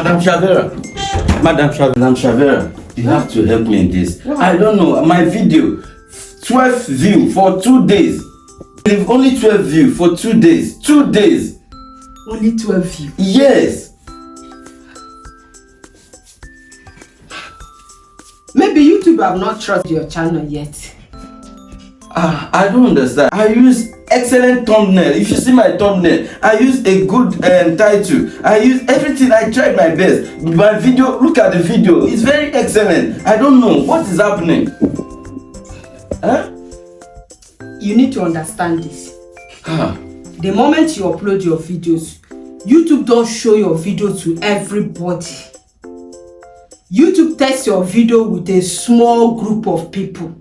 Madam Shavera, you have to help me in this. Wow. I don't know, my video, 12 views for 2 days. Only 12 views for 2 days. 2 days. Only 12 views? Yes. Maybe YouTube have not trusted your channel yet. I don't understand. I use excellent thumbnail. If you see my thumbnail, I use a good title. I use everything. I tried my best. My video, look at the video. It's very excellent. I don't know what is happening. Huh? You need to understand this. Huh. The moment you upload your videos, YouTube don't show your video to everybody. YouTube tests your video with a small group of people.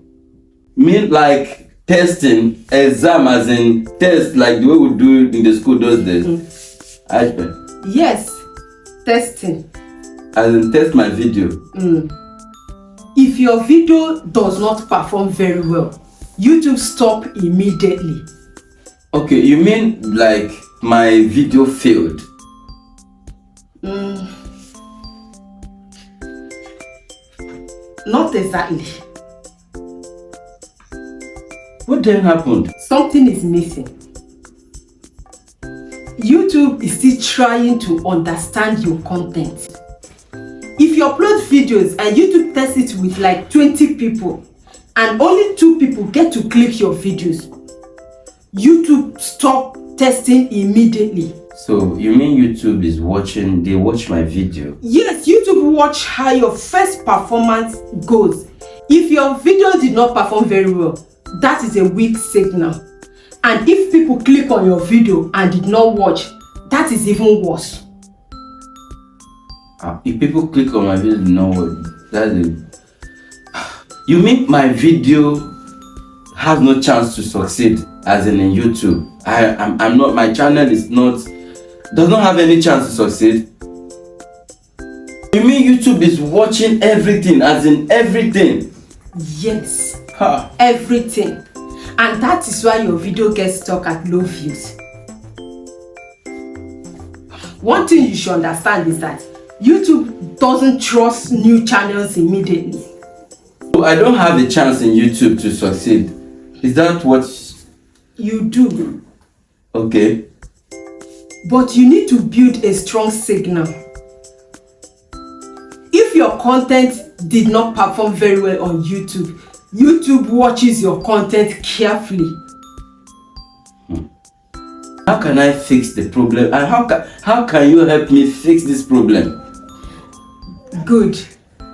Mean like testing, exam as in test, like the way we do in the school those days. Yes, testing. As in test my video. If your video does not perform very well, YouTube stop immediately. Okay, you mean like my video failed? Not exactly. What then happened? Something is missing. YouTube is still trying to understand your content. If you upload videos and YouTube tests it with like 20 people and only 2 people get to click your videos, YouTube stop testing immediately. So you mean YouTube is watching, they watch my video? Yes, YouTube watch how your first performance goes. If your video did not perform very well, that is a weak signal. And if people click on your video and did not watch, that is even worse. If people click on my video, no, that's a... You mean my video has no chance to succeed, as in YouTube? I'm not. My channel is not. Does not have any chance to succeed. You mean YouTube is watching everything, as in everything? Yes. Everything. And that is why your video gets stuck at low views. One thing you should understand is that YouTube doesn't trust new channels immediately. So I don't have a chance in YouTube to succeed. Is that what you do? Okay. But you need to build a strong signal. If your content did not perform very well on YouTube, YouTube watches your content carefully. How can I fix the problem? And how can you help me fix this problem? Good.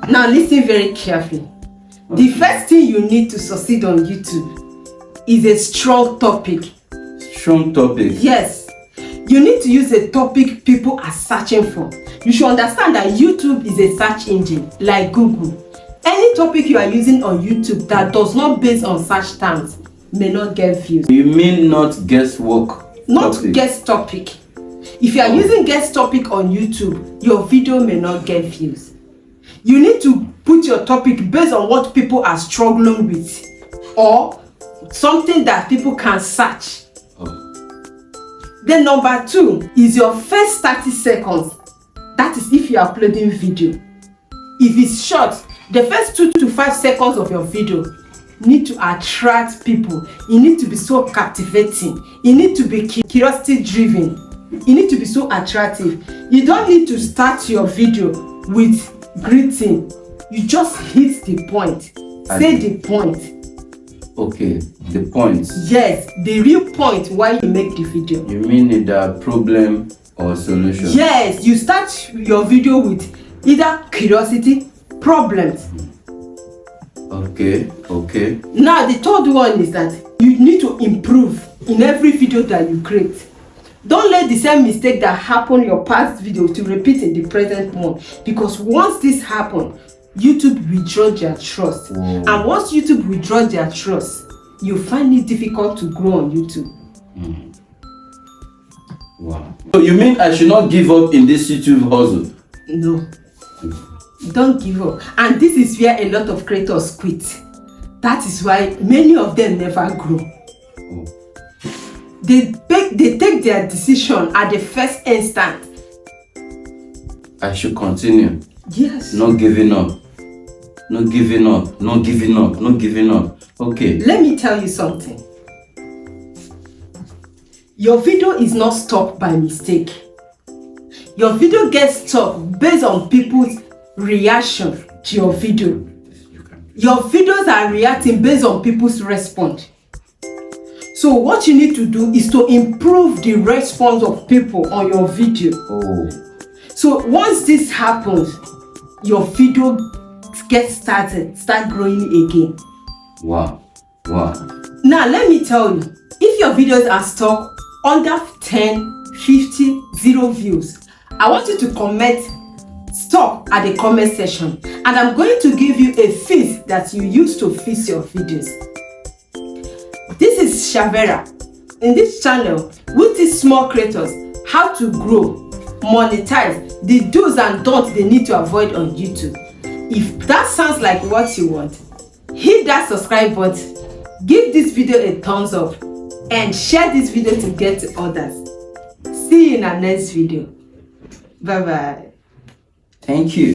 Now listen very carefully. Okay. The first thing you need to succeed on YouTube is a strong topic. Strong topic? Yes. You need to use a topic people are searching for. You should understand that YouTube is a search engine like Google. Any topic you are using on YouTube that does not base on search terms may not get views. You mean not guesswork? Not guest topic. If you are using guest topic on YouTube, your video may not get views. You need to put your topic based on what people are struggling with or something that people can search. Then number 2 is your first 30 seconds. That is if you are uploading video. If it's short, the first 2 to 5 seconds of your video need to attract people. You need to be so captivating. You need to be curiosity driven. You need to be so attractive. You don't need to start your video with greeting. You just hit the point. Say the point. Okay, the point. Yes, the real point why you make the video. You mean the problem or solution? Yes, you start your video with either curiosity, problems. Okay. Now the third one is that you need to improve in every video that you create. Don't let the same mistake that happened in your past video to repeat in the present one, because once this happens, YouTube withdraws their trust. Whoa. And once YouTube withdraws their trust, you find it difficult to grow on YouTube. Wow. So you mean I should not give up in this YouTube hustle? No. Don't give up. And this is where a lot of creators quit. That is why many of them never grow. They take their decision at the first instant. I should continue. Yes. Not giving up. Not giving up. Not giving up. Not giving up. Okay. Let me tell you something. Your video is not stopped by mistake. Your video gets stopped based on people's reaction to your video. Your videos are reacting based on people's response. So what you need to do is to improve the response of people on your video. Oh. So once this happens, your video start growing again. Wow. Wow. Now let me tell you, if your videos are stuck under 10, 50, 0 views, I want you to comment stop at the comment section, and I'm going to give you a fix that you use to fix your videos. This is Shavera. In this channel, we teach small creators how to grow, monetize, the do's and don'ts they need to avoid on YouTube. If that sounds like what you want, hit that subscribe button, give this video a thumbs up, and share this video to get to others. See you in our next video. Bye bye. Thank you.